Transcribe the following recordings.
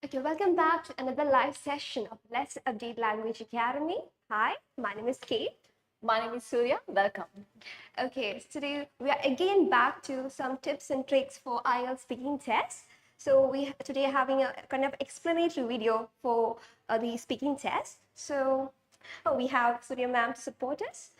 Okay, welcome back to another live session of Let's Update Language Academy. Hi, my name is Kate. My name is Surya. Welcome. Okay, so today we are again back to some tips and tricks for IELTS speaking test. So we today having a kind of explanatory video for the speaking test. So we have Surya ma'am to support us.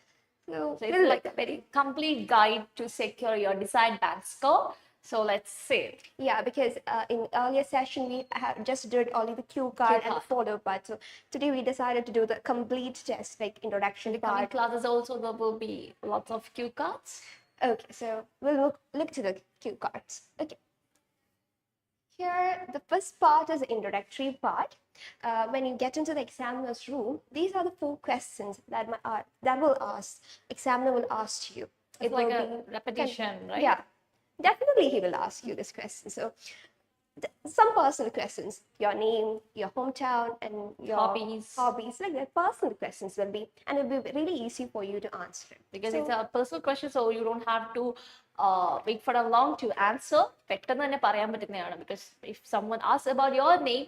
So it's like a very complete guide to secure your desired bank score. So let's see it. Yeah, because in earlier session we have just did only the cue card and the follow part. So today we decided to do the complete test, like introduction In the coming part. classes also there will be lots of cue cards. Okay, so we'll look to the cue cards. Okay. Here, the first part is the introductory part. When you get into the examiner's room, these are the 4 questions that will ask. Examiner will ask you. It's like a repetition, right? Yeah, definitely he will ask you this question. So some personal questions, your name, your hometown, and your hobbies, like that. Personal questions will be, and it will be really easy for you to answer. Because it's a personal question, so you don't have to wait for a long to answer. പെട്ടെന്ന് തന്നെ പറയാൻ പറ്റുന്നതാണ്. Because if someone asks about your name,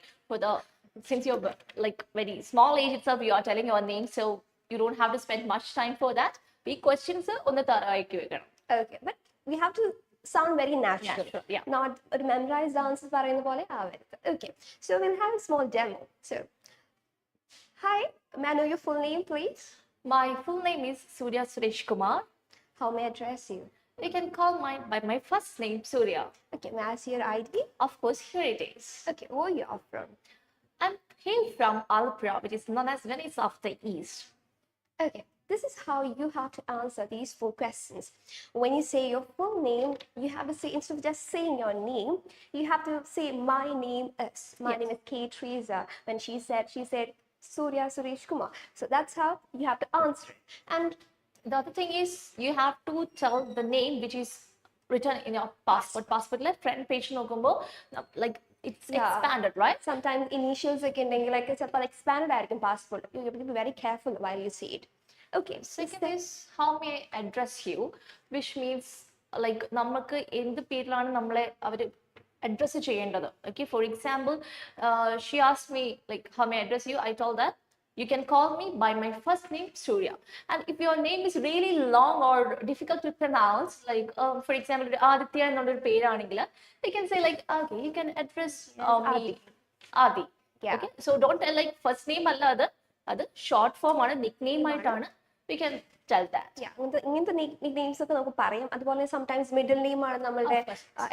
since you're like very small age itself, you are telling your name, so you don't have to spend much time for that. ഈ questions ഒന്ന് തയ്യാറാക്കി വെക്കണം. Okay, but we have to sound very natural. Yeah. Not memorized answers പറയുന്ന പോലെ ആവരുത്. Okay, so we'll have a small demo. So, hi, may I know your full name, please? My full name is Surya Suresh Kumar. How may I address you? You can call by my first name, Surya. Okay, may I see your ID? Of course, here it is. Okay, where you are from? I'm here from Alpura, which is known as Venice of the East. Okay, this is how you have to answer these 4 questions. When you say your full name, you have to say, instead of just saying your name, you have to say, my name is. My name is Kate Teresa. When she said Surya Suresh Kumar. So that's how you have to answer it. And the other thing is, you have to tell the name which is written in your passport. Passport like front page nokumbo, like it's expanded, right? Sometimes initials like it's a expanded passport. You have to be very careful while you say it. Okay. Second is, how may I address you, which means like നമുക്ക് എന്ത് പേരിലാണ് നമ്മളെ അവര് address ചെയ്യേണ്ടത്. Okay, for example, she asked me like how may I address you. I told that you can call me by my first name, Surya. And if your name is really long or difficult to pronounce, like for example, Aditya എന്നൊരു പേരാണെങ്കിൽ, you can say like, okay, you can address me Adi. Yeah. Okay, so don't tell like first name അല്ല അത് short form ആണ്, nickname ആയിട്ടാണ്. We can tell that. Yeah, ഇങ്ങനത്തെ nicknames ഒക്കെ നമുക്ക് പറയാം. അതുപോലെ sometimes middle name ആണ് നമ്മളുടെ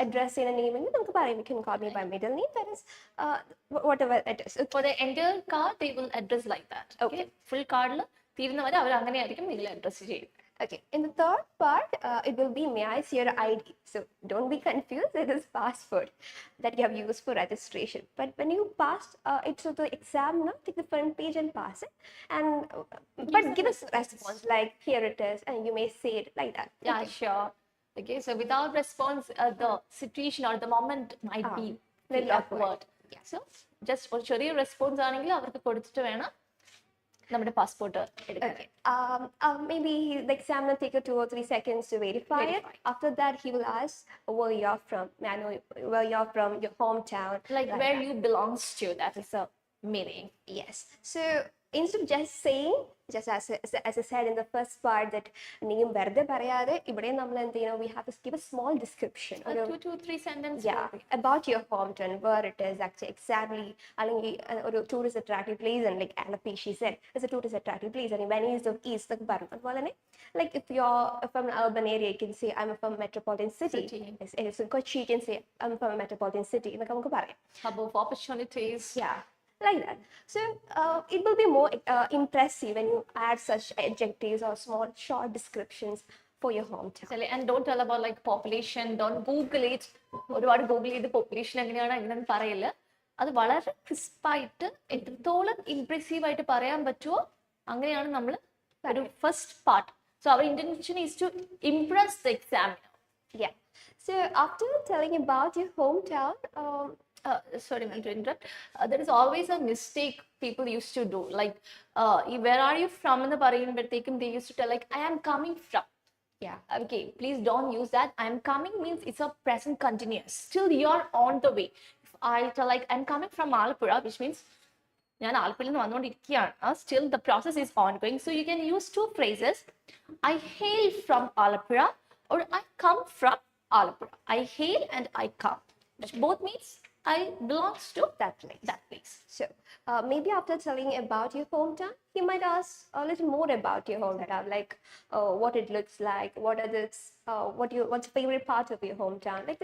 address ചെയ്യുന്ന name എങ്കിൽ നമുക്ക് പറയാം, you can call me by middle name, that is whatever it is. For the entire card they will address like that. Okay, full card തീരുന്നവരെ അവർ അങ്ങനെയായിരിക്കും നിങ്ങൾ അഡ്രസ് ചെയ്യുന്നത്. Okay, in the third part, it will be, may I see your ID? So don't be confused, it is passport that you have used for registration. But when you pass it to the examiner, take the front page and pass it. And but give us a response like, here it is, and you may say it like that. Yeah, okay. Sure. Okay, so without response, the situation or the moment might be very awkward. Yeah. So just ഒരു ചെറിയ response ആണെങ്കിൽ അവർക്ക് കൊടുത്തിട്ട് വേണം നമ്മുടെ passport എടുക്കാൻ. Okay. Maybe the examiner take 2 or 3 seconds to verify it. After that, he will ask where you're from. May I know where you're from, your hometown. Like where you belongs to, that is a meaning. Yes. So instead of just saying, just as I said in the first part, that name verde parayade, ഇവിടെ നമ്മൾ എന്ത് ചെയ്യണം, we have to give a small description. 2 to 3 sentences. Yeah, about your hometown, where it is actually exactly. അല്ലെങ്കിൽ ഒരു tourist attractive place, and like Alapi she said, it's a tourist attractive place, and Venice of East like പറഞ്ഞു. അതുപോലെ തന്നെ like if you're from an urban area, you can say I'm from a metropolitan city. If in Kochi, you can say I'm from a metropolitan city. എന്നൊക്കെ നമുക്ക് പറയാം. Hub of opportunities. Yeah. Like that. So it will be more impressive when you add such adjectives or small short descriptions for your hometown. And don't tell about like population, don't google it. ഒരുപാട് Google ചെയ്ത് population എങ്ങനെയാണ് എങ്ങനെയെന്ന് പറയില്ല. അത് വളരെ ക്രിസ്പായിട്ട് എത്രത്തോളം impressive ആയിട്ട് പറയാൻ പറ്റുമോ അങ്ങനെയാണ് നമ്മൾ ഒരു first part. So our intention is to impress the examiner. Yeah. So after telling about your hometown, sorry to interrupt, there is always a mistake people used to do, like where are you from in the parayumbathekkum they used to tell like I am coming from. Yeah. Okay, please don't use that. I am coming means it's a present continuous, still you are on the way. If I tell like I'm coming from Malapura, which means ഞാൻ ആലപ്പുഴയിൽ നിന്ന് വന്നുകൊണ്ടിരിക്കുകയാണ്. Still the process is ongoing. So you can use two phrases. I hail from Alapura or I come from Alapura. I hail and I come, which both means I belongs to That place. that place. So maybe after telling about your hometown, he might ask a little more about your hometown, like what it looks like, what are this, what's your favorite part of your hometown, like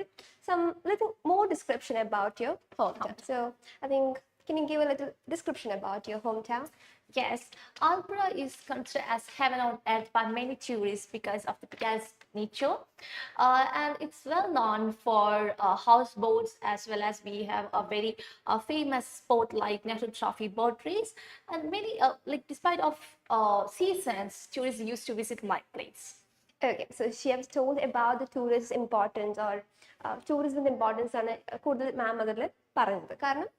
some little more description about your hometown. So I think, can you give a little description about your hometown? Yes, Alpura is considered as heaven on earth by many tourists because of the picturesque nature. And it's well known for houseboats, as well as we have a very famous sport like National Trophy boat race. And many, like despite of seasons, tourists used to visit my place. Okay, so she has told about the tourist importance or tourism importance ആണ് കൂടുതൽ മാം അതിൽ പറയുന്നത്. കാരണം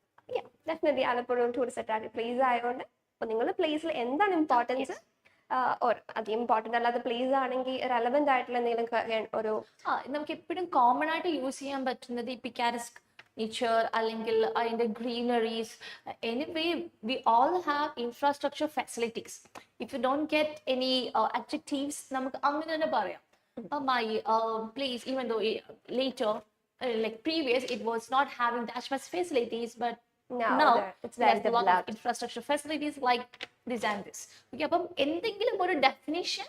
definitely Alappuzha tourist attractive place ആയതുകൊണ്ട് അപ്പോൾ നിങ്ങളുടെ പ്ലേസിൽ എന്താണ് ഇമ്പോർട്ടൻസ് ഓർ അത് ഇമ്പോർട്ടൻ്റ് അല്ലാത്ത പ്ലേസ് ആണെങ്കിൽ റെലവെന്റ് ആയിട്ടുള്ള എന്തെങ്കിലും ഒരു നമുക്ക് എപ്പോഴും കോമൺ ആയിട്ട് യൂസ് ചെയ്യാൻ പറ്റുന്നത് ഈ പിക്കാരസ്ക് നേച്ചർ അല്ലെങ്കിൽ അതിൻ്റെ greeneries. Anyway we all have infrastructure facilities. If you don't get any adjectives നമുക്ക് അങ്ങനെ തന്നെ പറയാം. My place, even though later, like previous, it was not having that much facilities, but now it's very there's a lot of developed infrastructure facilities like this and this. Okay, അപ്പം എന്തെങ്കിലും ഒരു definition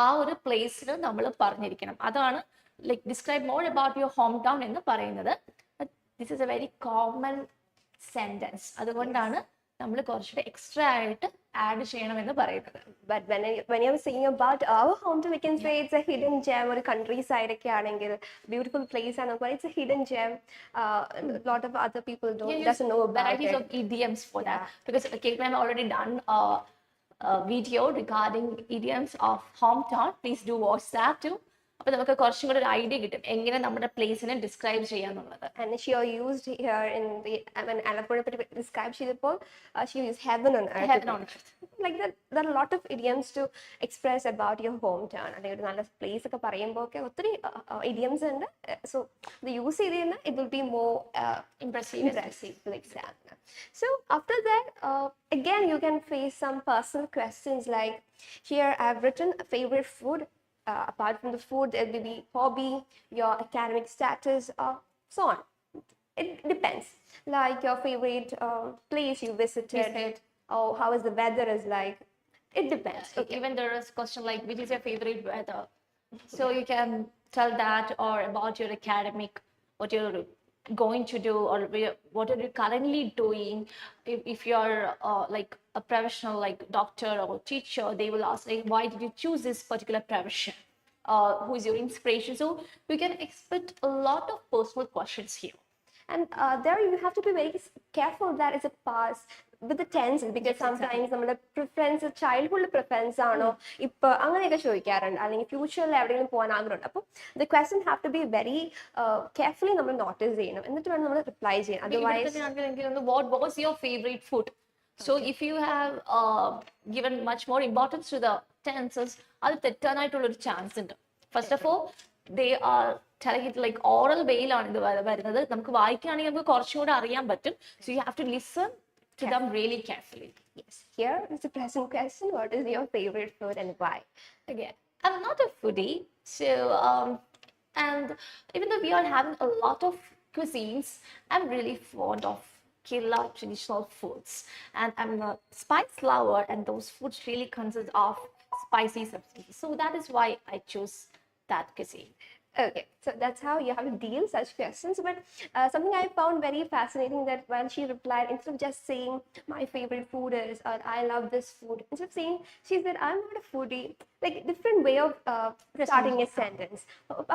ആ ഒരു പ്ലേസിൽ നമ്മൾ പറഞ്ഞിരിക്കണം. അതാണ് like describe more about your home town എന്ന് പറയുന്നത്. This is A very common sentence. അതുകൊണ്ടാണ് നമ്മൾ കുറച്ചുകൂടെ എക്സ്ട്രാ ആയിട്ട് ആഡ് ചെയ്യണമെന്ന് പറയുന്നത്. But when you're saying about our hometown, we can say it's a hidden gem. ഒരു countryside ഒക്കെ ആണെങ്കിൽ beautiful place ആണ്. But it's a hidden gem. A lot of other people doesn't know about varieties it. of idioms for that, because Kate ma'am already done a video regarding idioms of hometown. Please do watch that too. അപ്പോൾ നമുക്ക് കുറച്ചും കൂടെ ഒരു idea കിട്ടും എങ്ങനെ നമ്മുടെ പ്ലേസിനെ describe ചെയ്യാന്നുള്ളത്. And she used here in the Alapura describe ചെയ്തപ്പോൾ she used heaven on earth. Heaven on earth. Like that, there are a lot of idioms to express about your hometown. അല്ലെങ്കിൽ ഒരു നല്ല place ഒക്കെ പറയുമ്പോൾ ഒക്കെ ഒത്തിരി idioms ഉണ്ട്. So the use ചെയ്ത് കഴിഞ്ഞാൽ it will be more impressive. Exactly. So after that, again you can face some personal questions like here I have written a favorite food. Apart from the food, there will be hobby, your academic status, so on. It depends. Like your favorite place you visited, or how is the weather is like. It depends. Okay. Even there is a question like, which is your favorite weather? So you can tell that, or about your academic, what you're going to do, or what are you currently doing. If you're like a professional like doctor or teacher, they will ask like, why did you choose this particular profession? Who is your inspiration? So we can expect a lot of personal questions here. And there you have to be very careful that it's a past with the tenses, because sometimes നമ്മുടെ preference childhood preference ആണോ ഇപ്പൊ അങ്ങനെയൊക്കെ ചോദിക്കാറുണ്ട്, അല്ലെങ്കിൽ ഫ്യൂച്ചറിൽ എവിടെയെങ്കിലും പോകാൻ ആഗ്രഹമുണ്ട്. അപ്പോൾ the question have to be very carefully നമ്മൾ നോട്ടീസ് ചെയ്യണം, എന്നിട്ട് വേണം നമ്മൾ റിപ്ലൈ ചെയ്യാൻ. Otherwise, what was your favorite food? So if you have given much more importance to the tenses, അത് തെറ്റാനായിട്ടുള്ള ഒരു ചാൻസ് ഉണ്ട്. First of all they are telling it like oral വേയിലാണ് ഇത് വരുന്നത്. നമുക്ക് വായിക്കുകയാണെങ്കിൽ നമുക്ക് കുറച്ചും കൂടെ അറിയാൻ പറ്റും. So you have to listen to them really carefully. Yes. Here is the present question. What is your favorite food and why? Again, I'm not a foodie, so and even though we are having a lot of cuisines, I'm really fond of Kerala traditional foods, and I'm a spice lover, and those foods really consist of spicy substances. So that is why I chose that cuisine. Okay, so that's how you have to deal such questions. But something I found very fascinating, that when she replied, instead of just saying my favorite food is, or I love this food, instead of saying, she said I'm not a foodie. Like different way of starting a sentence.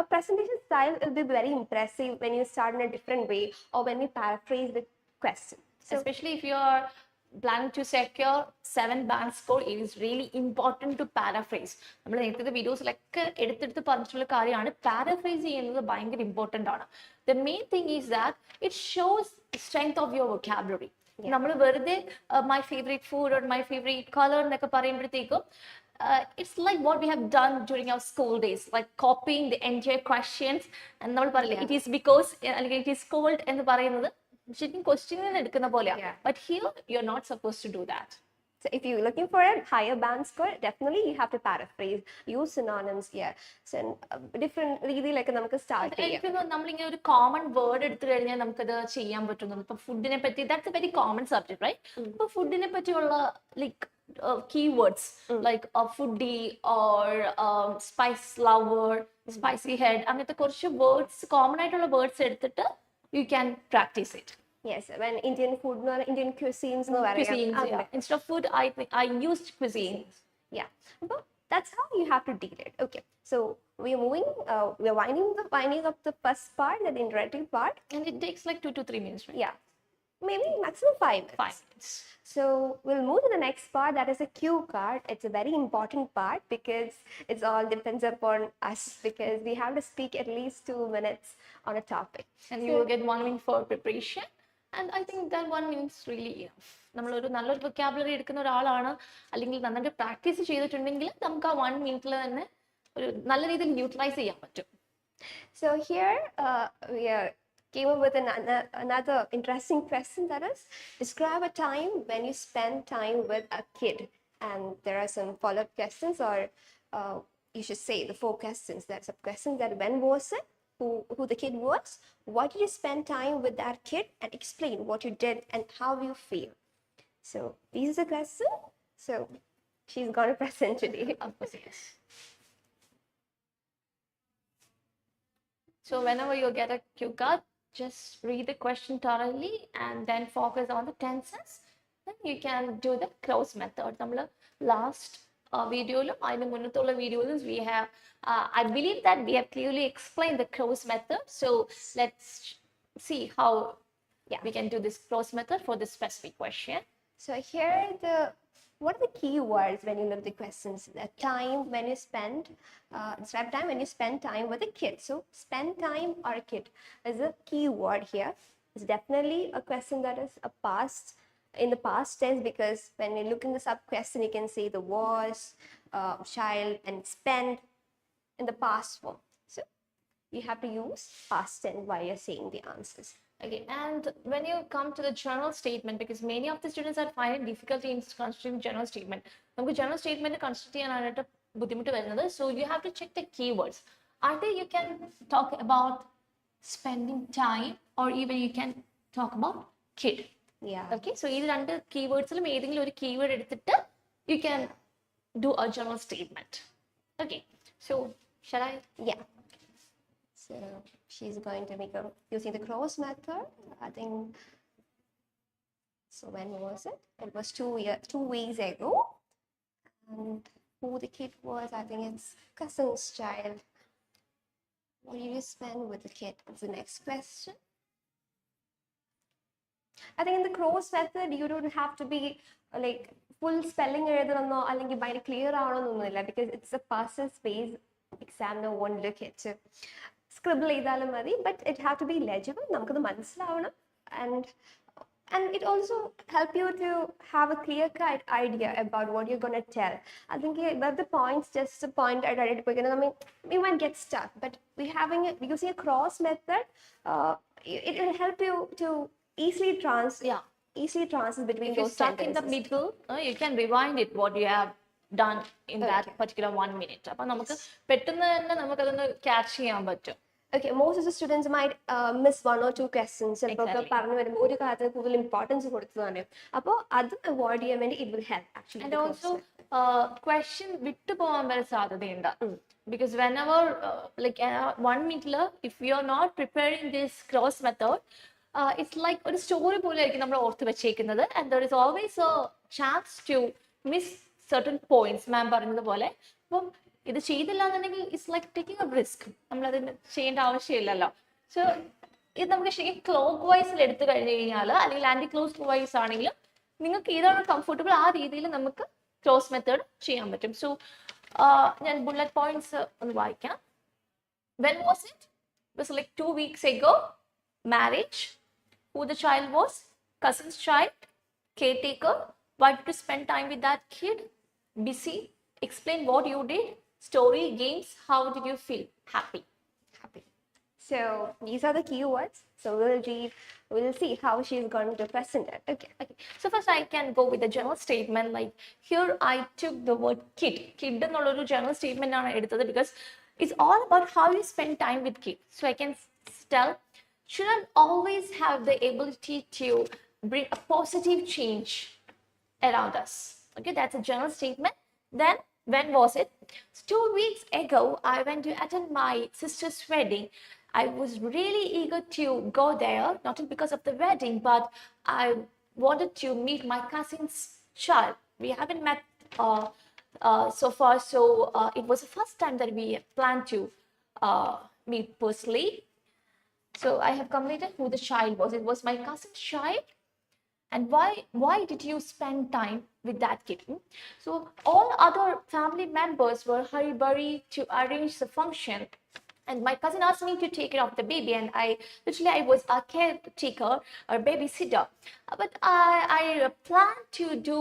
A presentation style will be very impressive when you start in a different way, or when we paraphrase the question. So, especially if you are planning to secure 7 band score, it is really important to paraphrase. നമ്മൾ നേരത്തെ വീഡിയോസിലൊക്കെ എടുത്തെടുത്ത് പറഞ്ഞിട്ടുള്ള കാര്യമാണ് paraphrase ചെയ്യുന്നത് ഭയങ്കര important ആണ്. The main thing is that it shows strength of your vocabulary. നമ്മൾ വെറുതെ my favourite food or my favourite colour എന്നൊക്കെ പറയുമ്പോഴത്തേക്കും it's like what we have done during our school days, like copying the entire questions, and നമ്മൾ പറയില്ല it is because അല്ലെങ്കിൽ it is cold എന്ന് പറയുന്നത് ശരിക്കും ക്വസ്റ്റ്യൻ എടുക്കുന്ന പോലെയാ. Yeah. But here you're not supposed to do that. So if you're looking for a higher band score, definitely you have to paraphrase, use synonyms, yeah. So different രീതിയിലൊക്കെ നമുക്ക് start ചെയ്യാം. എനിക്ക് നമ്മളിങ്ങനെ ഒരു കോമൺ വേർഡ് എടുത്തു കഴിഞ്ഞാൽ നമുക്കത് ചെയ്യാൻ പറ്റുന്നത്. ഇപ്പൊ ഫുഡിനെ പറ്റി, that's a very common subject right. അപ്പൊ ഫുഡിനെ പറ്റിയുള്ള like keywords like a foodie or spice lover, spicy head, അങ്ങനത്തെ കുറച്ച് വേർഡ്സ്, കോമൺ ആയിട്ടുള്ള വേർഡ്സ് എടുത്തിട്ട് you can practice it. Yes, when Indian food, no, Indian cuisines, no, Cuisines, yeah. Instead of food, I used cuisines. Yeah, but that's how you have to deal it. Okay, so we're moving, we're winding up the first part, the interactive part, and it takes like 2 to 3 minutes, right? Yeah, maybe maximum 5 minutes. 5 minutes. So we'll move to the next part, that is a cue card. It's a very important part because it's all depends upon us, because we have to speak at least 2 minutes on a topic. And you will get 1 minute for preparation. And I think that 1 minute is really enough. നമ്മളൊരു നല്ലൊരു vocabulary എടുക്കുന്ന ഒരാളാണ്, അല്ലെങ്കിൽ നന്നായിട്ട് practice ചെയ്തിട്ടുണ്ടെങ്കിൽ നമുക്ക് ആ 1 മിനിറ്റിൽ തന്നെ ഒരു നല്ല രീതിയിൽ യൂട്ടിലൈസ് ചെയ്യാൻ പറ്റും. So here we came up with another interesting question, that is, describe a time when you spend time with a kid. And there are some follow-up questions, or you should say the 4 questions. There's a question that when was it, who the kid was, why did you spend time with that kid, and explain what you did and how you feel. So this is a question. So she's going to present today. Of course, yes. So whenever you get a cue card, just read the question thoroughly and then focus on the tenses. Then you can do the close method. നമ്മൾ last വീഡിയോയിലും അതിന് മുന്നത്തുള്ള വീഡിയോയിലും we have I believe that we have clearly explained the close method. So let's see how we can do this close method for this specific question. So here what are the key words when you look at the questions? The time when you spend, describe time when you spend time with a kid. So spend time or a kid is a key word here. It's definitely a question that is in the past tense, because when you look in the sub question, you can say the was, child, and spend in the past form. So you have to use past tense while you're saying the answers. Okay, and when you come to the general statement, because many of the students are finding difficulty in constructing general statement. നമുക്ക് general statement construct ചെയ്യാനായിട്ട് ബുദ്ധിമുട്ട് വരുന്നത്. So you have to check the keywords. Either you can talk about spending time, or even you can talk about kid. Yeah. Okay, so ഈ രണ്ട് keywordsലും ഏതെങ്കിലും ഒരു keyword എടുത്തിട്ട് you can do a general statement. Okay, so shall I? Yeah. So she's going to make using the cross method. I think. So when was it? It was 2 weeks ago. And who the kid was, I think it's cousin's child. What did you spend with the kid? It's the next question. I think in the cross method, you don't have to be like full spelling എഴുതണമെന്നോ അല്ലെങ്കിൽ ഭയങ്കര clear ആവണമെന്നൊന്നുമില്ല, because it's a person space examiner won't look at it. Scribble ചെയ്താലും മതി, but it have to be legible. നമുക്കത് മനസ്സിലാവണം, and it also help you to have a clear-cut idea about what you're going to tell. I think about the points, just a point at it, we might get stuck, but using a cross method, it will help you to easily transit between If you're those stuck sentences. in the middle, you can rewind it what you have done in that particular 1 minute. അപ്പോൾ നമുക്ക് പെട്ടെന്ന് തന്നെ നമുക്കതൊന്ന് catch ചെയ്യാൻ പറ്റും. Okay, most of the students might miss 1 or 2 questions. Exactly. പറഞ്ഞു വരുമ്പോൾ ഒരു കാര്യത്തിന് കൂടുതൽ ഇമ്പോർട്ടൻസ് കൊടുത്തതാണ്. അപ്പോൾ അത് അവോയ്ഡ് ചെയ്യാൻ വേണ്ടി it will help actually. And also question വിട്ടു പോകാൻ വരെ സാധ്യതയുണ്ട്. Because whenever like 1 minute, if you are not preparing this cross method, it's like ഒരു സ്റ്റോറി പോലെ ആയിരിക്കും നമ്മൾ ഓർത്ത് വെച്ചേക്കുന്നത്, and there is always a chance to miss certain points. മാം പറഞ്ഞതുപോലെ അപ്പം ഇത് ചെയ്തില്ല എന്നുണ്ടെങ്കിൽ it's like taking A risk. നമ്മളതിന് ചെയ്യേണ്ട ആവശ്യമില്ലല്ലോ. സോ ഇത് നമുക്ക് ശരിക്കും ക്ലോക്ക് വൈസിൽ എടുത്തു കഴിഞ്ഞു കഴിഞ്ഞാൽ, അല്ലെങ്കിൽ ആന്റി ക്ലോക്ക് വൈസ് ആണെങ്കിൽ നിങ്ങൾക്ക് ഏതാണ് കംഫർട്ടബിൾ ആ രീതിയിൽ നമുക്ക് ക്ലോസ് മെത്തേഡ് ചെയ്യാൻ പറ്റും. സോ ഞാൻ ബുള്ളറ്റ് പോയിന്റ്സ് ഒന്ന് വായിക്കാം. When was it? It was like 2 weeks ago. Marriage. Who the child was? Cousin's child. Caretaker. Why did you spend time with that kid? Busy. Explain what you did. Story, games. How did you feel? Happy. So these are the keywords. So we'll see how she's going to present it. Okay. Okay. So first I can go with the general statement. Like here I took the word kid. Kid എന്നുള്ളൊരു general statement ആണ് എടുത്തത് because it's all about how you spend time with kid. So I can tell children always have the ability to bring a positive change around us. Okay, that's a general statement. Then, when was it? 2 weeks ago, I went to attend my sister's wedding. I was really eager to go there, not because of the wedding, but I wanted to meet my cousin's child. We haven't met so far, so it was the first time that we planned to meet personally. So I have completed who the child was. It was my cousin's child. And why did you spend time with that kid? So all other family members were hurry burry to arrange the function, and my cousin asked me to take care of the baby, and I was a caretaker or babysitter. But I planned to do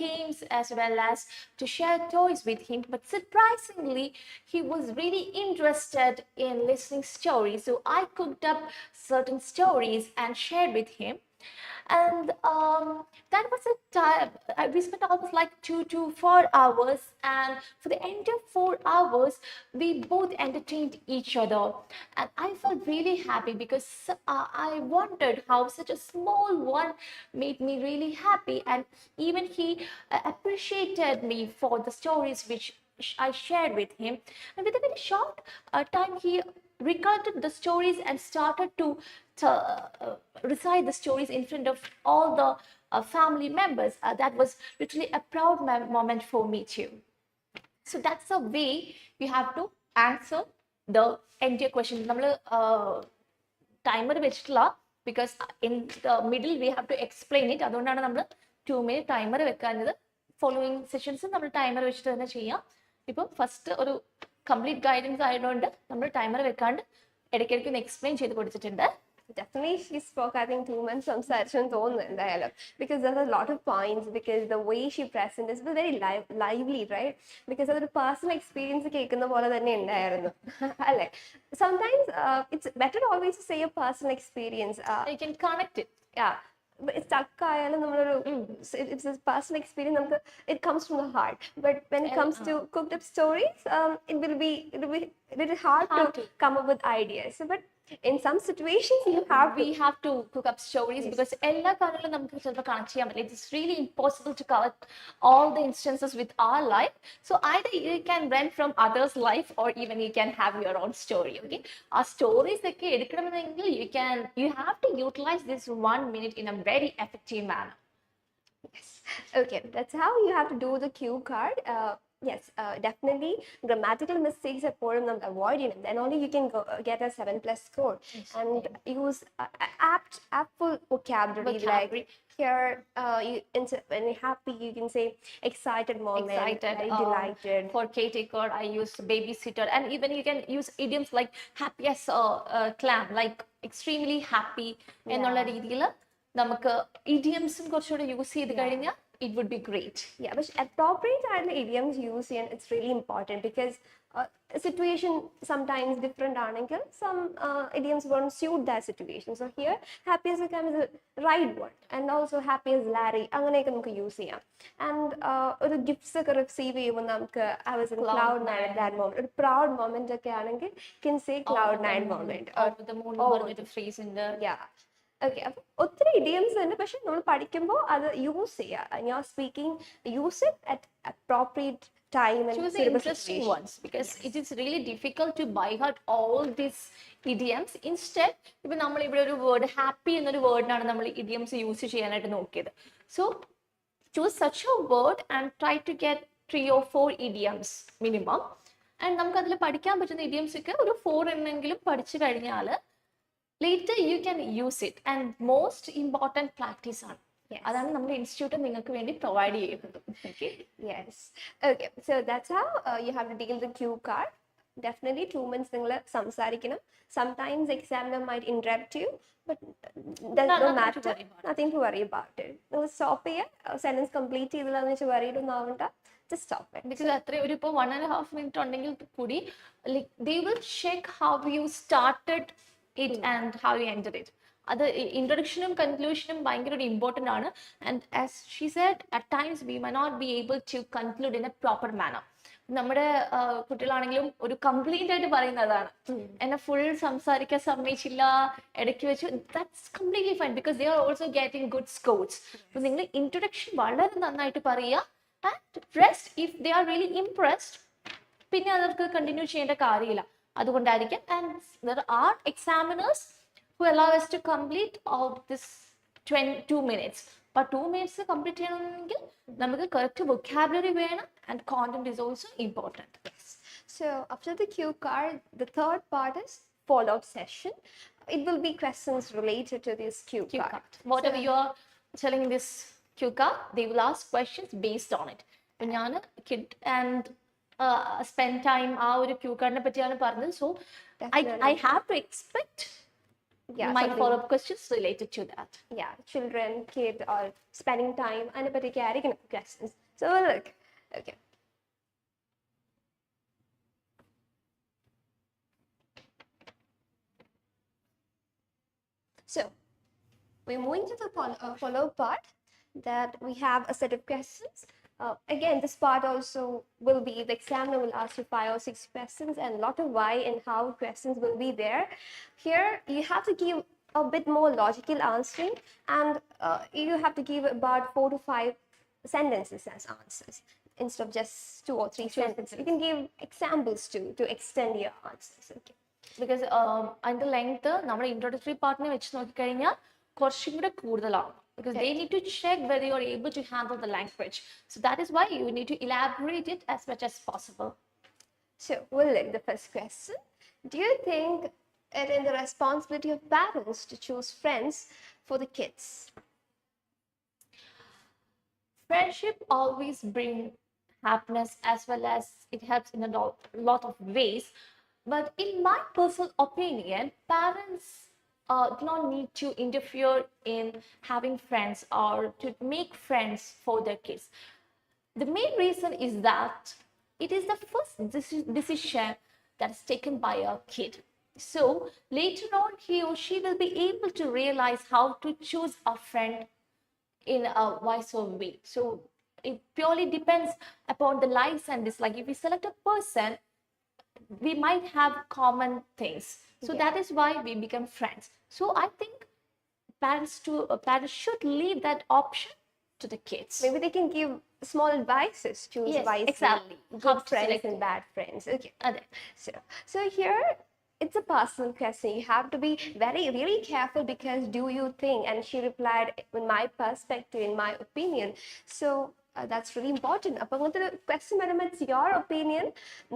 games as well as to share toys with him. But surprisingly, he was really interested in listening stories, so I cooked up certain stories and shared with him. And that was a time we spent almost like 2 to 4 hours, and for the entire 4 hours we both entertained each other, and I felt really happy because I wondered how such a small one made me really happy, and even he appreciated me for the stories which I shared with him. And with a very short time, he recounted the stories and started to recite the stories in front of all the family members. That was literally a proud moment for me too. So that's the way you have to answer the entire question. നമ്മൾ timer വെച്ചിട്ടില്ല because in the middle we have to explain it. അതുകൊണ്ടാണ് നമ്മൾ 2 minute timer വെക്കാഞ്ഞത്. Following sessions നമ്മൾ timer വെച്ചിട്ട് തന്നെ ചെയ്യാം. ഇപ്പോൾ first ഒരു കംപ്ലീറ്റ് ഗൈഡൻസ് ആയതുകൊണ്ട് നമ്മൾ ടൈമർ വെക്കാണ്ട് ഇടയ്ക്കിടയ്ക്ക് ഒന്ന് എക്സ്പ്ലെയിൻ ചെയ്ത് കൊടുത്തിട്ടുണ്ട്. Definitely she spoke, I think, 2 months സംസാരിച്ചു തോന്നുന്നു എന്തായാലും, because there's a lot of points, because the way she presented is very lively, right? Because അതൊരു പേഴ്സണൽ എക്സ്പീരിയൻസ് കേൾക്കുന്ന പോലെ തന്നെ ഉണ്ടായിരുന്നു അല്ലെ. Sometimes it's better always to say a personal experience. You can connect it. Yeah. Stuck ആയാലും നമ്മളൊരു it's a personal experience, നമുക്ക് it comes from the heart. But when it comes to cooked up stories, it will be a little hard to come up with ideas. But in some situations we have to cook up stories, because എല്ലാ കാര്യങ്ങളും നമുക്ക് ചിലപ്പോൾ connect ചെയ്യാൻ പറ്റില്ല. It's really impossible to collect all the instances with our life. So either you can rent from others' life, or even you can have your own story. Okay, our stories ഒക്കെ എടുക്കണമെങ്കിൽ you have to utilize this 1 minute in a very effective manner. Yes. Okay, that's how you have to do the cue card. Yes, definitely grammatical mistakes എപ്പോഴും നമ്മൾ avoid ചെയ്യണം. Then only you can get a 7+ score. Yes. And use aptful vocabulary. Like here, when you're happy, you can say excited moment, very delighted. For caretaker, I use babysitter, and even you can use idioms like happy as a clam, like extremely happy. എന്നുള്ള രീതിയിൽ നമുക്ക് idioms കുറച്ചുകൂടെ use ചെയ്ത് കഴിഞ്ഞാൽ it would be great. Yeah, but appropriate idioms used, and it's really important, because situation sometimes different anengil, some idioms won't suit that situation. So here happy as a clam is a right word, and also happy as Larry അങ്ങനെയൊക്കെ നമുക്ക് use ചെയ്യാം. And ഒരു gifts ഒക്കെ receive ചെയ്യുമ്പോൾ നമുക്ക് I was in cloud nine at that moment. ഒരു proud moment ഒക്കെ ആണെങ്കിൽ can say cloud nine moment, or the moon പറഞ്ഞിട്ട് phrase ഉണ്ട്. Yeah. Okay, അപ്പം ഒത്തിരി idioms ഉണ്ട്, പക്ഷെ നമ്മൾ പഠിക്കുമ്പോൾ അത് യൂസ് ചെയ്യുക. And you're speaking, use it at appropriate time and choose the interesting ones, because it is really difficult to by heart all these idioms. Instead, ഇപ്പൊ നമ്മൾ ഇവിടെ ഒരു വേർഡ് ഹാപ്പി എന്നൊരു വേർഡിനാണ് നമ്മൾ idioms യൂസ് ചെയ്യാനായിട്ട് നോക്കിയത്. So choose such a word and try to get 3 or 4 idioms minimum. And നമുക്ക് അതിൽ പഠിക്കാൻ പറ്റുന്ന idioms ഒക്കെ ഒരു 4 എണ്ണെങ്കിലും പഠിച്ചു കഴിഞ്ഞാൽ later you can use it, and most important practice ആണ്. അതാണ് നമ്മുടെ ഇൻസ്റ്റിറ്റ്യൂട്ട് നിങ്ങൾക്ക് വേണ്ടി പ്രൊവൈഡ് ചെയ്യുന്നത്. Okay. Yes. Okay, so that's how you have to deal the cue card. definitely 2 months നിങ്ങൾ സംസാരിക്കണം. Sometimes examiner might interrupt you, but that Nothing don't to matter. worry about. Nothing to worry about it. നിങ്ങൾ stop ചെയ്യുക, sentence complete ചെയ്തില്ലാന്ന് വെച്ച് worried ഒന്നും ആവണ്ട. Just stop it. Because അത്ര ഒരു ഇപ്പോൾ 1.5 minute ഉണ്ടെങ്കിൽ കൂടി like they will check how you started it and how you ended it. അത് ഇൻട്രൊഡക്ഷനും കൺക്ലൂഷനും ഭയങ്കര ഒരു ഇമ്പോർട്ടൻ്റ് ആണ്. And as she said at times we may not be able to conclude in a proper manner. നമ്മുടെ കുട്ടികളാണെങ്കിലും ഒരു complete ആയിട്ട് പറയുന്നതാണ്, എന്നെ ഫുൾ സംസാരിക്കാൻ സമ്മതിച്ചില്ല ഇടയ്ക്ക് വെച്ച്. That's completely fine because they are also getting good scores. അപ്പോൾ നിങ്ങൾ ഇൻട്രൊഡക്ഷൻ വളരെ നന്നായിട്ട് പറയുക. And rest if they are really impressed പിന്നെ അവർക്ക് കണ്ടിന്യൂ ചെയ്യേണ്ട കാര്യമില്ല. അതുകൊണ്ടായിരിക്കും. And there are examiners who allow us to complete of this 2 minutes. But 2 minutes complete ചെയ്യണമെങ്കിൽ നമുക്ക് correct vocabulary വേണം and content is also important. Yes. So after the cue card, the third part is follow-up session. It will be questions related to this cue card. Whatever you are telling this cue card, they will ask questions based on it. അപ്പോൾ ഞാൻ kid and spend time ആ ഒരു cue cardനെ പറ്റിയാണ് പറഞ്ഞത്. So I have to expect my follow-up questions related to that. Yeah, children, kid, or spending time, and particular questions. So look, okay. So we're moving to the follow-up part. That we have a set of questions. Again, this part also will be the examiner will ask you 5 or 6 questions, and a lot of why and how questions will be there. Here, you have to give a bit more logical answering, and you have to give about 4 to 5 sentences as answers instead of just 2 or 3 sentences. You can give examples to extend your answers. Okay. Because അതിൻ്റെ length നമ്മുടെ introductory പാർട്ടിനെ വെച്ച് നോക്കിക്കഴിഞ്ഞാൽ കുറച്ചും കൂടെ കൂടുതലാണ്. Because they need to check whether you are able to handle the language. So that is why you need to elaborate it as much as possible. So we'll look at the first question. Do you think it is the responsibility of parents to choose friends for the kids? Friendship always brings happiness as well as it helps in a lot of ways. But in my personal opinion, parents do not need to interfere in having friends or to make friends for their kids. The main reason is that it is the first decision that is taken by a kid. So later on, he or she will be able to realize how to choose a friend in a wiser way. So it purely depends upon the likes and dislikes. If we select a person, we might have common things. So that is why we become friends. So I think parents should leave that option to the kids. Maybe they can give small advices, choose wisely. Exactly. Good friends and bad friends. Okay. So here it's a personal question. You have to be really careful because do you think? And she replied, in my perspective, in my opinion. So that's really important. അപ്പോൾ അങ്ങനത്തെ ഒരു question വരുമ്പോൾ it's your opinion.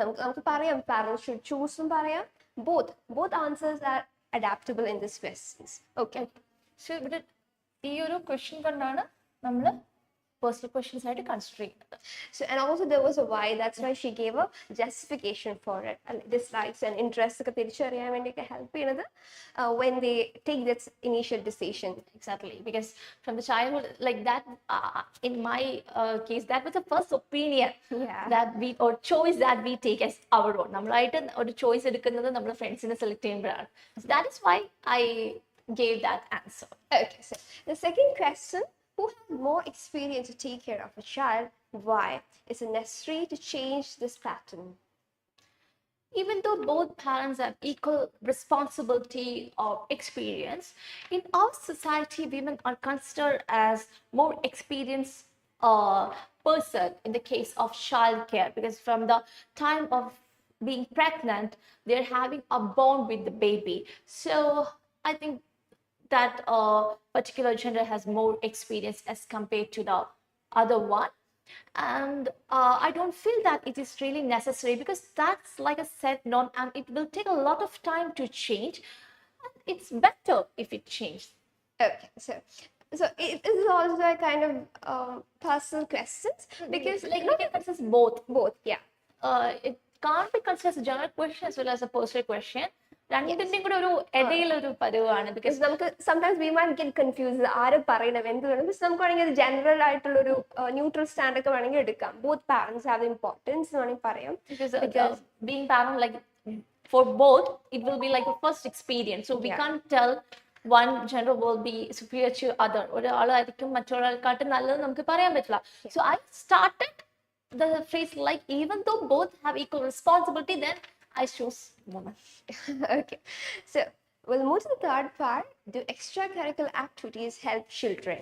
നമുക്ക് പറയാം parents should ചൂസും പറയാം. Both answers are adaptable in this questions. Okay. So ഇവിടെ ഈ ഒരു ക്വസ്റ്റ്യൻ കൊണ്ടാണ് നമ്മൾ personal questions ആയിട്ട് കൺസിഡർ ചെയ്യുന്നത്. So and also there was a why. That's why she gave a justification for it. Dislikes and interests ഒക്കെ തിരിച്ചറിയാൻ വേണ്ടിയൊക്കെ ഹെൽപ്പ് ചെയ്യുന്നത് when they take this initial decision. Exactly, because from the childhood, like that, in my case, that was the first opinion that we or choice that we take as our own. നമ്മളായിട്ട് ഒരു choice എടുക്കുന്നത് നമ്മുടെ ഫ്രണ്ട്സിനെ select ചെയ്യുമ്പോഴാണ്. So that is why I gave that answer. Okay, so the second question. Who has more experience to take care of a child? Why? Is it necessary to change this pattern? Even though both parents have equal responsibility or experience, in our society, women are considered as more experienced person in the case of child care, because from the time of being pregnant, they're having a bond with the baby. So I think that particular gender has more experience as compared to the other one. And I don't feel that it is really necessary because that's like a set norm and it will take a lot of time to change. And it's better if it changes. Okay, so it is also a kind of personal questions because like we can consider both. Yeah. can't be considered as a general question as well as a personal question. രണ്ടിന്റെയും കൂടെ ഒരു ഇടയിലൊരു പരുവാണ് because നമുക്ക് sometimes we might get confused ആര് പറയണം എന്ത് വേണം പക്ഷെ നമുക്ക് വേണമെങ്കിൽ ഒരു ജനറൽ ആയിട്ടുള്ള ഒരു ന്യൂട്രൽ സ്റ്റാൻഡ് ഒക്കെ വേണമെങ്കിൽ എടുക്കാം both parents have importance എന്ന് വേണമെങ്കിൽ പറയാം because being parent like for both it will be like a first experience so we can't tell one gender will be superior to other ഒരാളായിരിക്കും മറ്റൊരാൾക്കാട്ട് നല്ലത് നമുക്ക് പറയാൻ പറ്റില്ല so I started the phrase like even though both have equal responsibility then I choose woman. Okay, so we'll move to the third part. Do extracurricular activities help children?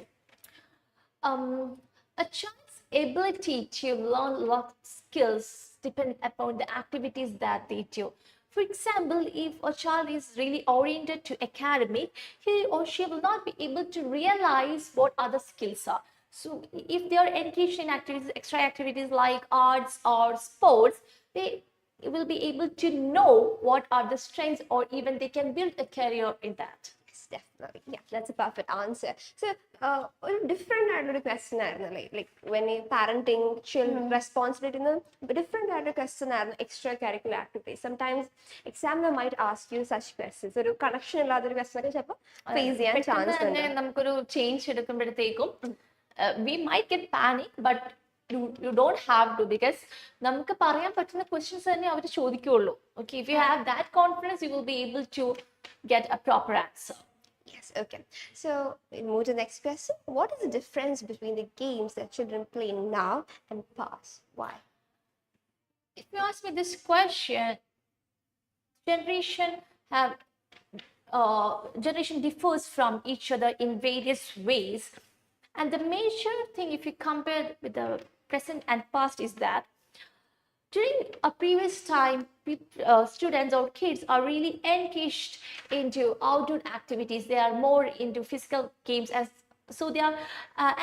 A child's ability to learn a lot of skills depend upon the activities that they do. For example, if a child is really oriented to academic, he or she will not be able to realize what other skills are. So if they are engaged in activities, extra activities like arts or sports, they will be able to know what are the strengths or even they can build a career in that. Yes, definitely. Yeah, that's a perfect answer. So, a different kind of question like when you parenting children responsibility different kind of question extracurricular activities. Sometimes examiner might ask you such questions. ഒരു connection ഇല്ലാത്ത ഒരു question ഒക്കെ ചിലപ്പോൾ face ചെയ്യാൻ chance ഉണ്ട് നമുക്കൊരു change എടുക്കുമ്പോഴത്തേക്കും we might get panic but you don't have to because നമുക്ക് പറയാൻ പറ്റുന്ന questions തന്നെ അവർ ചോദിക്കുള്ളൂ okay if you have that confidence you will be able to get a proper answer. Yes, okay, so we'll move to the next question. What is the difference between the games that children play now and past? Why? If you ask me this question, generation differs from each other in various ways. And the major thing, if you compare with the present and past, is that during a previous time, students or kids are really engaged into outdoor activities. They are more into physical games, so they are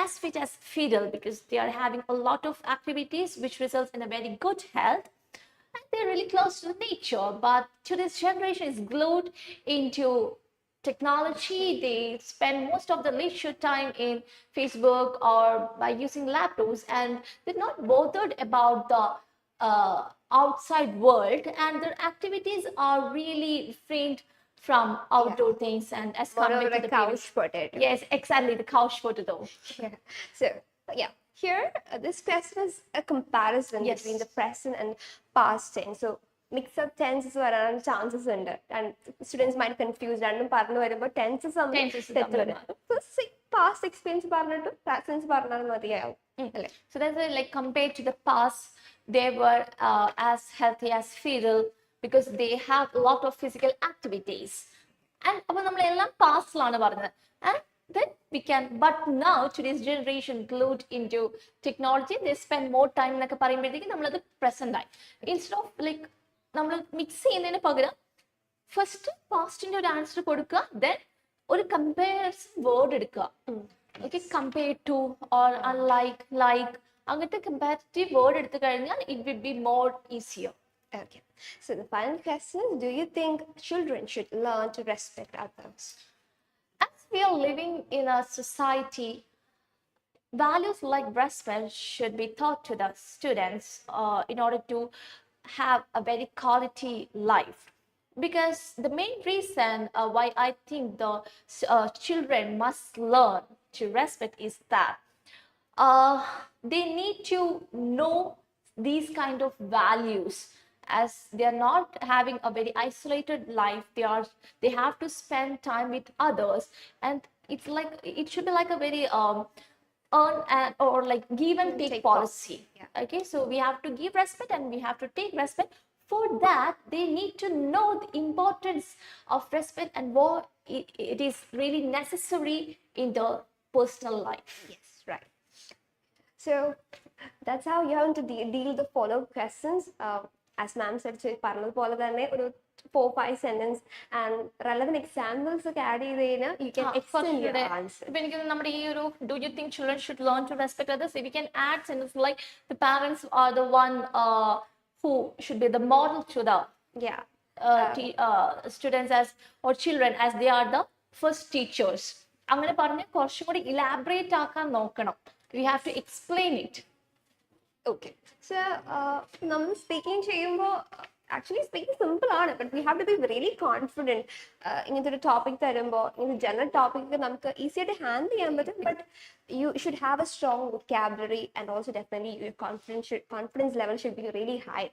as fit as fiddle because they are having a lot of activities which results in a very good health. And they're really close to nature. But today's generation is glued into technology. They spend most of the leisure time in Facebook or by using laptops and they're not bothered about the outside world and their activities are really refrained from outdoor things and as compared to the couch potato. Yes, exactly, the couch potato. Yeah. So yeah, here this question is a comparison between the present and past tense. So mix-up tenses വരാനുള്ള chances ഉണ്ട് and students might confuse രണ്ടും പറഞ്ഞു വരുമ്പോൾ tenses past experience പറഞ്ഞിട്ട് present പറഞ്ഞാൽ മതിയാവും അല്ലേ so that's like compared to the past they were as healthy as feral because they have a lot of physical activities and അപ്പോൾ നമ്മൾ എല്ലാം പാസ്റ്റിലാണ് പറഞ്ഞത് and then we can but now today's generation glued into technology they spend more time എന്നൊക്കെ പറയുമ്പോഴത്തേക്ക് നമ്മളത് present ആയി instead of like നമ്മൾ mix ചെയ്യുന്നതിന് പകരം ഫസ്റ്റ് പാസ്റ്റിന്റെ ഒരു ആൻസർ കൊടുക്കുക ദെൻ ഒരു കമ്പാരിസൺ വേർഡ് എടുക്കുക okay compare to or unlike like അങ്ങനത്തെ കമ്പാരിറ്റീവ് വേർഡ് എടുത്തു കഴിഞ്ഞാൽ it will be more easier. Okay, so the final question is, do you think children should learn to respect others? As we are living in a society, values like respect should be taught to the students in order to have a very quality life because the main reason why I think the children must learn to respect is that they need to know these kind of values as they are not having a very isolated life they have to spend time with others and it's like it should be like a very earn and or like give and take policy. Okay, so we have to give respect and we have to take respect. For that they need to know the importance of respect and what it is really necessary in the personal life. Yes, right. So that's how you have to deal the follow-up questions. As ma'am said, പറഞ്ഞത് പോലെ തന്നെ ഒരു 4-5 sentence and relevant examples ഒക്കെ add ചെയ്ത് കഴിഞ്ഞാൽ you can extend your answer. ഇപ്പൊ എനിക്ക് നമ്മുടെ ഈ ഒരു do you think children should learn to respect others, if we can add sentences like the parents are the one who should be the model to the students as or children as they are the first teachers. അങ്ങനെ പറഞ്ഞ് കുറച്ചും കൂടി elaborate ആക്കാൻ നോക്കണം. We have to explain it. Okay. So, നമ്മൾ speaking ചെയ്യുമ്പോൾ actually speaking simple ആണ്, but we have to be really confident. ഇങ്ങനത്തെ ഒരു ടോപ്പിക് തരുമ്പോൾ ഇങ്ങനത്തെ ജനറൽ ടോപ്പിക്ക് നമുക്ക് ഈസി ആയിട്ട് ഹാൻഡിൽ ചെയ്യാൻ പറ്റും, but you should have a strong vocabulary and also definitely your confidence level should be really high.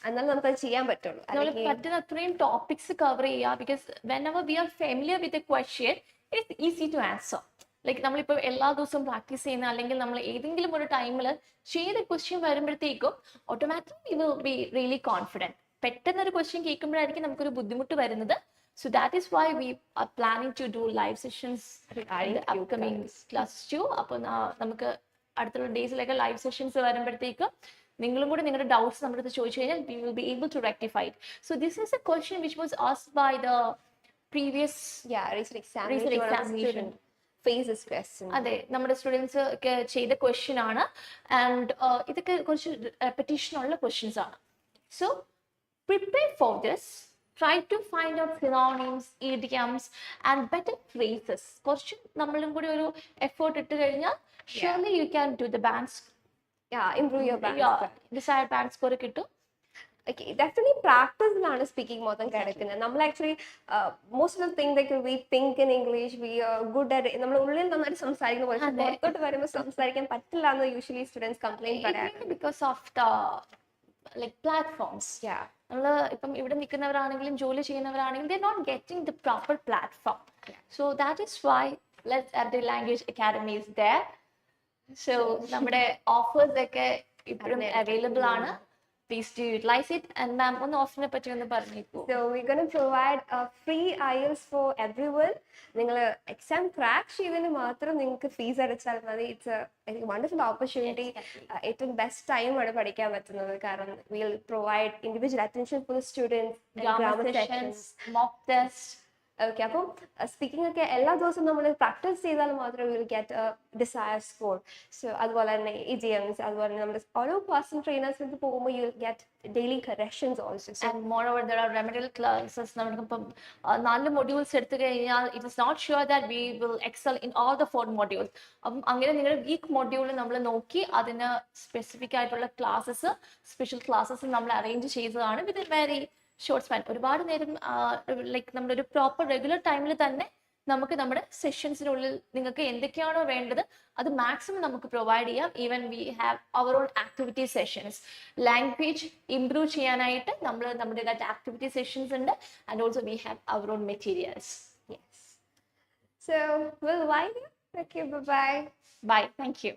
എന്നാലും നമുക്ക് അത് ചെയ്യാൻ പറ്റുള്ളൂ. നമ്മൾ പറ്റുന്ന അത്രയും ടോപ്പിക്സ് കവർ ചെയ്യുക. Because whenever we are familiar with a question, it's easy to answer. Like നമ്മളിപ്പോൾ എല്ലാ ദിവസവും പ്രാക്ടീസ് ചെയ്യുന്ന അല്ലെങ്കിൽ നമ്മൾ ഏതെങ്കിലും ഒരു ടൈമിൽ ചെയ്ത ക്വസ്റ്റ്യൻ വരുമ്പോഴത്തേക്കും automatically will be really confident. പെട്ടെന്ന് ഒരു ക്വസ്റ്റ്യൻ കേൾക്കുമ്പോഴായിരിക്കും നമുക്കൊരു ബുദ്ധിമുട്ട് വരുന്നത്. So that is why we are planning to do live sessions upcoming class 2. അപ്പോൾ നമുക്ക് അടുത്തുള്ള ഡേയ്സിലൊക്കെ ലൈവ് സെഷൻസ് വരുമ്പോഴത്തേക്കും നിങ്ങളും കൂടി നിങ്ങളുടെ ഡൗട്ട്സ് നമ്മുടെ അടുത്ത് ചോദിച്ചു കഴിഞ്ഞാൽ we will be able to rectify it. So this is a question which was asked by the previous examination. അതെ, നമ്മുടെ സ്റ്റുഡൻസ് ഒക്കെ ചെയ്ത ക്വസ്റ്റ്യൻ ആണ്. ആൻഡ് ഇതൊക്കെ കുറച്ച് റെപ്പറ്റീഷൻ ഉള്ള ക്വസ്റ്റ്യൻസ് ആണ്. So prepare for this. Try to find out synonyms, idioms and better phrases. കുറച്ച് നമ്മളും കൂടി ഒരു എഫേർട്ട് ഇട്ട് കഴിഞ്ഞാൽ surely you can do the band. improve your band. Desired band score കിട്ടും. Okay, definitely പ്രാക്ടീസിലാണ് സ്പീക്കിംഗ് മൊത്തം കിടക്കുന്നത്. നമ്മൾ actually most of thing like we think in English, we good at, നമ്മൾ ഉള്ളിൽ നന്നായിട്ട് സംസാരിക്കുന്ന പോലെ പുറത്തോട്ട് വരുമ്പോൾ സംസാരിക്കാൻ പറ്റില്ല എന്ന് യൂഷ്വലി സ്റ്റുഡൻസ് കംപ്ലൈന്റ് പറയാറുണ്ട്. Because of the like platforms. നമ്മൾ ഇപ്പം ഇവിടെ നിൽക്കുന്നവരാണെങ്കിലും ജോലി ചെയ്യുന്നവരാണെങ്കിലും they not getting the proper platform. So that is why let's at the language academy is there. So നമ്മുടെ ഓഫേഴ്സ് ഒക്കെ ഇപ്പോഴും അവൈലബിൾ ആണ്. Please do utilize it. And ma'am, on offer പറ്റി ഒന്ന് പറഞ്ഞേക്കൂ. So we're going to provide a free IELTS for everyone. നിങ്ങൾ exam crack ചെയ്തതിന് മാത്രം നിങ്ങൾക്ക് ഫീസ് അടച്ചാൽ മതി. It's A wonderful opportunity. ഏറ്റവും ബെസ്റ്റ് ടൈമാണ് പഠിക്കാൻ പറ്റുന്നത്. കാരണം we'll provide individual attention for the students, grammar sessions, mock tests. Okay, അപ്പം സ്പീക്കിംഗ് ഒക്കെ എല്ലാ ദിവസവും നമ്മൾ പ്രാക്ടീസ് ചെയ്താൽ മാത്രമേ will get a desire score. So അതുപോലെ തന്നെ ഇഡിയംസ്, അതുപോലെ തന്നെ നമ്മുടെ ഓരോ പേഴ്സണൽ ട്രെയിനേഴ്സിന് പോകുമ്പോൾ you will get daily corrections also. And moreover there are remedial classes. നമുക്കിപ്പം 4 modules എടുത്തു കഴിഞ്ഞാൽ it is not sure that we will excel in all the 4 modules. അപ്പം അങ്ങനെ നിങ്ങളുടെ വീക്ക് മൊഡ്യൂൾ നമ്മൾ നോക്കി അതിന് സ്പെസിഫിക് ആയിട്ടുള്ള ക്ലാസ്സസ്, സ്പെഷ്യൽ ക്ലാസ്സസ് നമ്മൾ അറേഞ്ച് ചെയ്തതാണ് with a very short span. ഒരുപാട് നേരം ലൈക്ക് നമ്മുടെ ഒരു പ്രോപ്പർ റെഗുലർ ടൈമിൽ തന്നെ നമുക്ക് നമ്മുടെ സെഷൻസിനുള്ളിൽ നിങ്ങൾക്ക് എന്തൊക്കെയാണോ വേണ്ടത് അത് മാക്സിമം നമുക്ക് പ്രൊവൈഡ് ചെയ്യാം. Even we have our own activity sessions. Language improve ചെയ്യാനായിട്ട് നമ്മുടേതായിട്ട് ആക്ടിവിറ്റി സെഷൻസ് ഉണ്ട്. And also we have our own materials. Yes. So will bye. Okay, bye bye. Bye. Thank you.